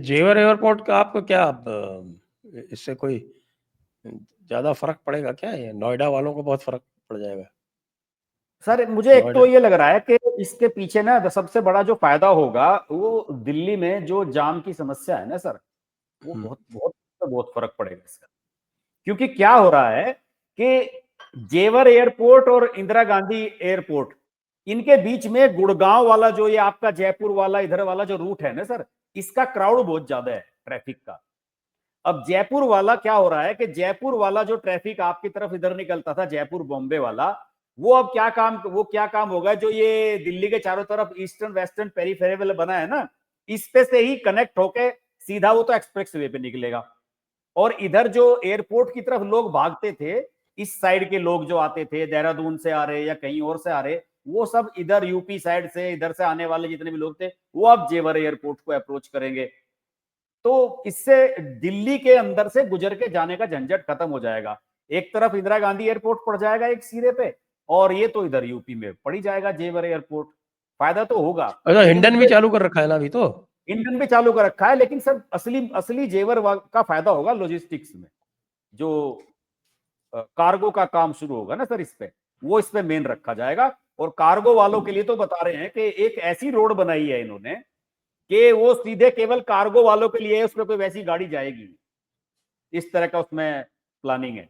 जेवर एयरपोर्ट का आपको क्या इससे कोई ज्यादा फर्क पड़ेगा क्या? ये नोएडा वालों को बहुत फर्क पड़ जाएगा। सर मुझे एक नोएडा। तो ये लग रहा है कि इसके पीछे ना सबसे बड़ा जो फायदा होगा वो दिल्ली में जो जाम की समस्या है ना सर, वो हम्म। बहुत बहुत बहुत फर्क पड़ेगा इसका। क्योंकि क्या हो रहा है कि जेवर एयरपोर्ट और इंदिरा गांधी एयरपोर्ट, इनके बीच में गुड़गांव वाला जो ये आपका जयपुर वाला इधर वाला जो रूट है ना सर, इसका क्राउड बहुत ज्यादा है ट्रैफिक का। अब जयपुर वाला क्या हो रहा है कि जयपुर वाला जो ट्रैफिक आपकी तरफ इधर निकलता था जयपुर बॉम्बे वाला, वो क्या काम होगा, जो ये दिल्ली के चारों तरफ ईस्टर्न वेस्टर्न पेरीफेरल बना है ना, इस पे से ही कनेक्ट होके सीधा वो तो एक्सप्रेस वे पे निकलेगा। और इधर जो एयरपोर्ट की तरफ लोग भागते थे, इस साइड के लोग जो आते थे देहरादून से आ रहे या कहीं और से आ रहे, वो सब इधर यूपी साइड से इधर से आने वाले जितने भी लोग थे, वो अब जेवर एयरपोर्ट को अप्रोच करेंगे। तो इससे दिल्ली के अंदर से गुजर के जाने का झंझट खत्म हो जाएगा। एक तरफ इंदिरा गांधी एयरपोर्ट पड़ जाएगा एक सिरे पे, और ये तो इधर यूपी में पड़ी जाएगा जेवर एयरपोर्ट। फायदा तो होगा, अच्छा, लेकिन हिंडन भी इसमें चालू कर रखा है ना अभी तो। ईंधन भी चालू कर रखा है, लेकिन सर असली असली जेवर का फायदा होगा लॉजिस्टिक्स में। जो कार्गो का काम शुरू होगा ना सर इस पे, वो इस पे मेन रखा जाएगा। और कार्गो वालों के लिए तो बता रहे हैं कि एक ऐसी रोड बनाई है इन्होंने कि वो सीधे केवल कार्गो वालों के लिए है, उसमें कोई वैसी गाड़ी जाएगी नहीं। इस तरह का उसमें प्लानिंग है।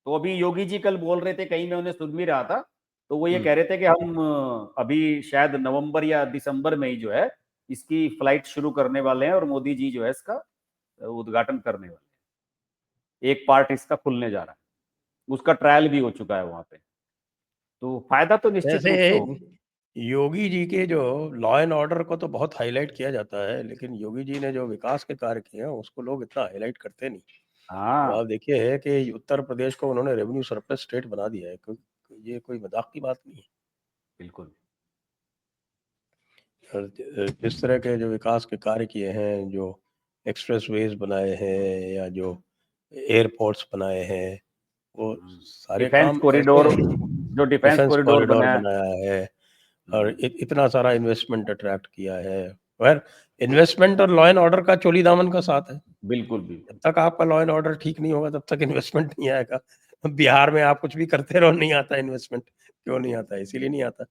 तो अभी योगी जी कल बोल रहे थे, कहीं मैं उन्हें सुन भी रहा था, तो वो ये कह रहे थे कि हम अभी शायद नवंबर या दिसंबर में ही जो है इसकी फ्लाइट शुरू करने वाले हैं, और मोदी जी जो है इसका उद्घाटन करने वाले हैं। एक पार्ट इसका खुलने जा रहा है, उसका ट्रायल भी हो चुका है वहां पे। तो फायदा तो निश्चित वैसे रूप से होगा। योगी जी के जो लॉ एंड ऑर्डर को तो बहुत हाईलाइट किया जाता है, लेकिन योगी जी ने जो विकास के कार्य किए हैं उसको लोग इतना हाईलाइट करते नहीं। तो हाँ आप देखिए है कि उत्तर प्रदेश को उन्होंने रेवेन्यू सरप्लस स्टेट बना दिया है। ये कोई मजाक की बात नहीं है। बिल्कुल। और जिस तरह के जो विकास के कार्य किए हैं, जो एक्सप्रेस वेज बनाए हैं या जो एयरपोर्ट्स बनाए हैं, वो सारे डिफेंस काम ऐसे कॉरिडोर, हैं। जो डिफेंस डिफेंस कॉरिडोर कॉरिडोर बना है। बनाया है और इतना सारा इन्वेस्टमेंट अट्रैक्ट किया है। वह इन्वेस्टमेंट और लॉ एंड ऑर्डर का चोली दामन का साथ है। बिल्कुल जब बिल्कुल। तक आपका लॉ एंड ऑर्डर ठीक नहीं होगा तब तक इन्वेस्टमेंट नहीं आएगा। बिहार में आप कुछ भी करते रहो, नहीं आता इन्वेस्टमेंट। क्यों नहीं आता? इसीलिए नहीं आता। सर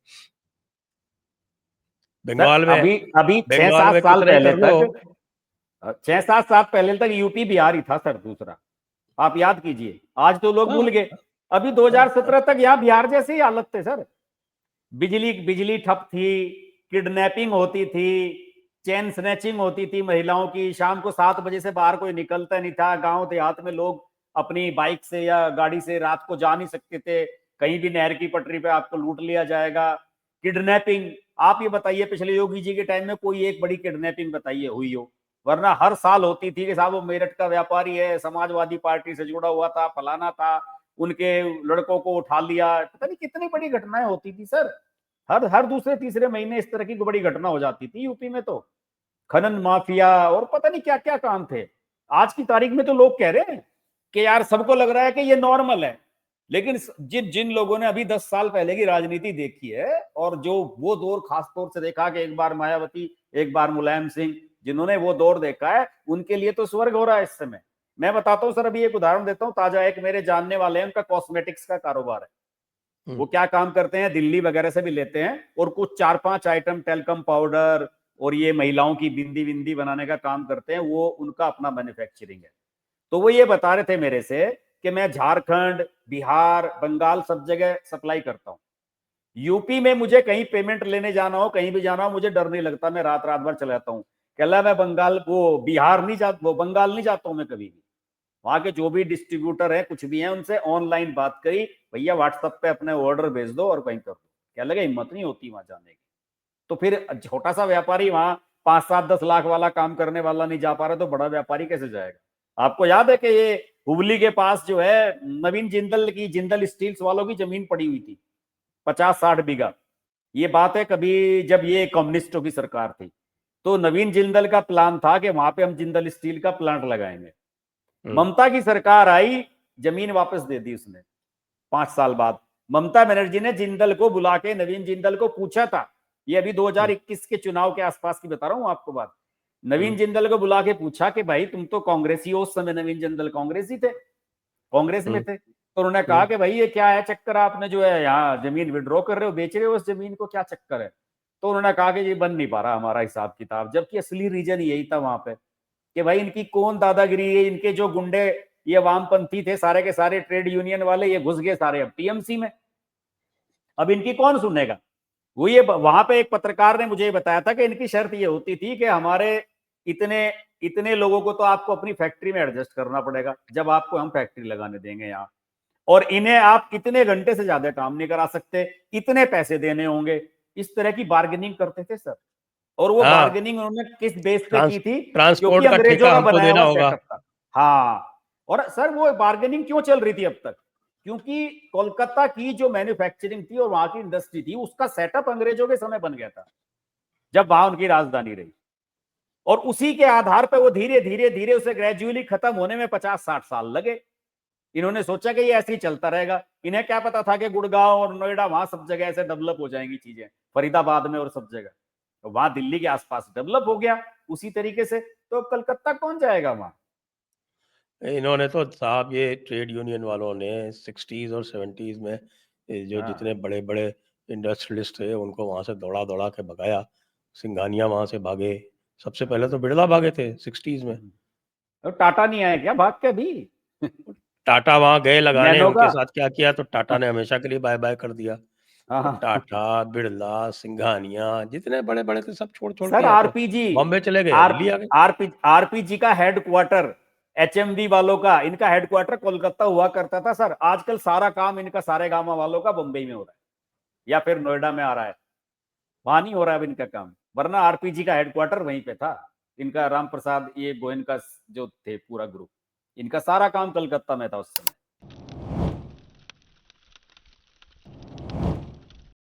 बंगाल में, अभी अभी छह बंगाल सात में साल कितना ही पहले कर लो। तक 6-7 साल पहले तक यूपी बिहार ही था सर दूसरा। आप याद कीजिए, आज तो लोग भूल हाँ, गए। अभी हाँ, हाँ। 2017 तक यहाँ बिहार जैसे ही हालत थे सर। बिजली बिजली ठप थी, किडनैपिंग होती थी, चेन स्नैचिंग होती थी महिलाओं की। शाम को 7 बजे से बाहर कोई निकलता नहीं था। गांव देहात में लोग अपनी बाइक से या गाड़ी से रात को जा नहीं सकते थे, कहीं भी नहर की पटरी पे आपको लूट लिया जाएगा। किडनैपिंग, आप ये बताइए पिछले योगी जी के टाइम में कोई एक बड़ी किडनैपिंग बताइए हुई हो? वरना हर साल होती थी कि साहब वो मेरठ का व्यापारी है, समाजवादी पार्टी से जुड़ा हुआ था, फलाना था, उनके लड़कों को उठा लिया। पता नहीं कितनी बड़ी घटनाएं होती थी सर। हर हर दूसरे तीसरे महीने इस तरह की बड़ी घटना हो जाती थी यूपी में। तो खनन माफिया और पता नहीं क्या क्या काम थे। आज की तारीख में तो लोग कह रहे हैं कि यार सबको लग रहा है कि ये नॉर्मल है। लेकिन जिन जिन लोगों ने अभी 10 साल पहले की राजनीति देखी है, और जो वो दौर खास तौर से देखा कि एक बार मायावती एक बार मुलायम सिंह, जिन्होंने वो दौर देखा है, उनके लिए तो स्वर्ग हो रहा है इस समय। मैं बताता हूँ सर, अभी एक उदाहरण देता हूँ ताजा। एक मेरे जानने वाले हैं, उनका कॉस्मेटिक्स का कारोबार है। हम्म। वो क्या काम करते हैं, दिल्ली वगैरह से भी लेते हैं, और कुछ 4-5 आइटम टेलकम पाउडर और ये महिलाओं की बिंदी बिंदी बनाने का काम करते हैं। वो उनका अपना मैन्युफैक्चरिंग है। तो वो ये बता रहे थे मेरे से कि मैं झारखंड, बिहार, बंगाल सब जगह सप्लाई करता हूँ। यूपी में मुझे कहीं पेमेंट लेने जाना हो, कहीं भी जाना हो, मुझे डर नहीं लगता, मैं रात रात भर चला जाता हूँ। कहला मैं बंगाल वो बिहार नहीं जा वो बंगाल नहीं जाता हूँ मैं कभी भी। वहां के जो भी डिस्ट्रीब्यूटर है कुछ भी है, उनसे ऑनलाइन बात करी, भैया व्हाट्सएप पे अपने ऑर्डर भेज दो और कहीं कर दो। क्या लगे, हिम्मत नहीं होती वहां जाने की। तो फिर छोटा सा व्यापारी वहां 5-7-10 लाख वाला काम करने वाला नहीं जा पा रहा, तो बड़ा व्यापारी कैसे जाएगा? आपको याद है कि ये हुबली के पास जो है नवीन जिंदल की, जिंदल स्टील्स वालों की जमीन पड़ी हुई थी 50-60 बीघा। ये बात है कभी जब ये कम्युनिस्टों की सरकार थी, तो नवीन जिंदल का प्लान था कि वहां पे हम जिंदल स्टील का प्लांट लगाएंगे। हम्म। ममता की सरकार आई, जमीन वापस दे दी उसने 5 साल बाद। ममता बनर्जी ने जिंदल को बुला के, नवीन जिंदल को पूछा था, ये अभी 2021 के चुनाव के आसपास की बता रहा हूं आपको बात। नवीन जिंदल को बुला के पूछा कि भाई तुम तो कांग्रेसी हो, उस समय नवीन जिंदल कांग्रेसी थे, कांग्रेस में थे, तो उन्होंने कहा कि भाई ये क्या है चक्कर, आपने जो है यहाँ जमीन विड्रॉ कर रहे हो, बेच रहे हो उस जमीन को, क्या चक्कर है? तो उन्होंने कहा कि ये बन नहीं पा रहा हमारा हिसाब किताब, जबकि असली रीजन यही था वहां पे कि भाई इनकी कौन दादागिरी है, इनके जो गुंडे ये वामपंथी थे सारे के सारे ट्रेड यूनियन वाले, ये घुस गए सारे अब टीएमसी में, अब इनकी कौन सुनेगा? वो ये वहां पे एक पत्रकार ने मुझे बताया था कि इनकी शर्त ये होती थी कि हमारे इतने इतने लोगों को तो आपको अपनी फैक्ट्री में एडजस्ट करना पड़ेगा जब आपको हम फैक्ट्री लगाने देंगे यहाँ, और इन्हें आप इतने घंटे से ज्यादा काम नहीं करा सकते, इतने पैसे देने होंगे। इस तरह की बार्गेनिंग करते थे सर, और वो हाँ, बार्गेनिंग उन्होंने किस बेस पे की थी? क्योंकि ट्रांसपोर्ट का अंग्रेजों ठेका का हमको बनाया देना हुआ होगा। सेटअप था। हाँ, और सर वो बार्गेनिंग क्यों चल रही थी अब तक? क्योंकि कोलकाता की जो मैन्युफैक्चरिंग थी और वहां की इंडस्ट्री थी, उसका सेटअप अंग्रेजों के समय बन गया था जब वहां उनकी राजधानी रही, और उसी के आधार पर वो धीरे धीरे धीरे उसे ग्रेजुअली खत्म होने में 50-60 साल लगे। इन्होंने सोचा कि ये ऐसे ही चलता रहेगा, इन्हें क्या पता था कि गुड़गांव और नोएडा वहां सब जगह ऐसे डेवलप हो जाएंगी चीजें, फरीदाबाद में और सब जगह, तो वहां दिल्ली के आसपास डेवलप हो गया उसी तरीके से, तो कलकत्ता कौन जाएगा वहां? इन्होंने तो साहब ये ट्रेड यूनियन वालों ने 60s और 70s में जो हाँ, जितने बड़े बड़े इंडस्ट्रियलिस्ट थे उनको वहां से दौड़ा दौड़ा के भगाया। सिंघानिया वहां से भागे, सबसे पहले तो बिरला भागे थे 60s में। तो टाटा नहीं आया क्या भाग के भी? टाटा वहां गए लगाने, नैनो का। उनके साथ क्या किया, तो टाटा ने हमेशा के लिए बाय बाय कर दिया। तो हाँ, टाटा, बिरला, सिंघानिया जितने बड़े बड़े थे सब छोड़ छोड़ सर के यहाँ पे आरपीजी, बॉम्बे चले गए, दिल्ली आ गए। आरपीजी का हेडक्वार्टर, एचएमडी वालों का, इनका हेडक्वार्टर कोलकाता हुआ करता था सर। आजकल सारा काम इनका सारे गामा वालों का बंबई में हो रहा है या फिर नोएडा में आ रहा है, वहां नहीं हो रहा है अब इनका काम, वरना आरपीजी का हेडक्वार्टर वहीं पे था। इनका राम प्रसाद ये गोयन का जो थे पूरा ग्रुप, इनका सारा काम कलकत्ता में था उस समय।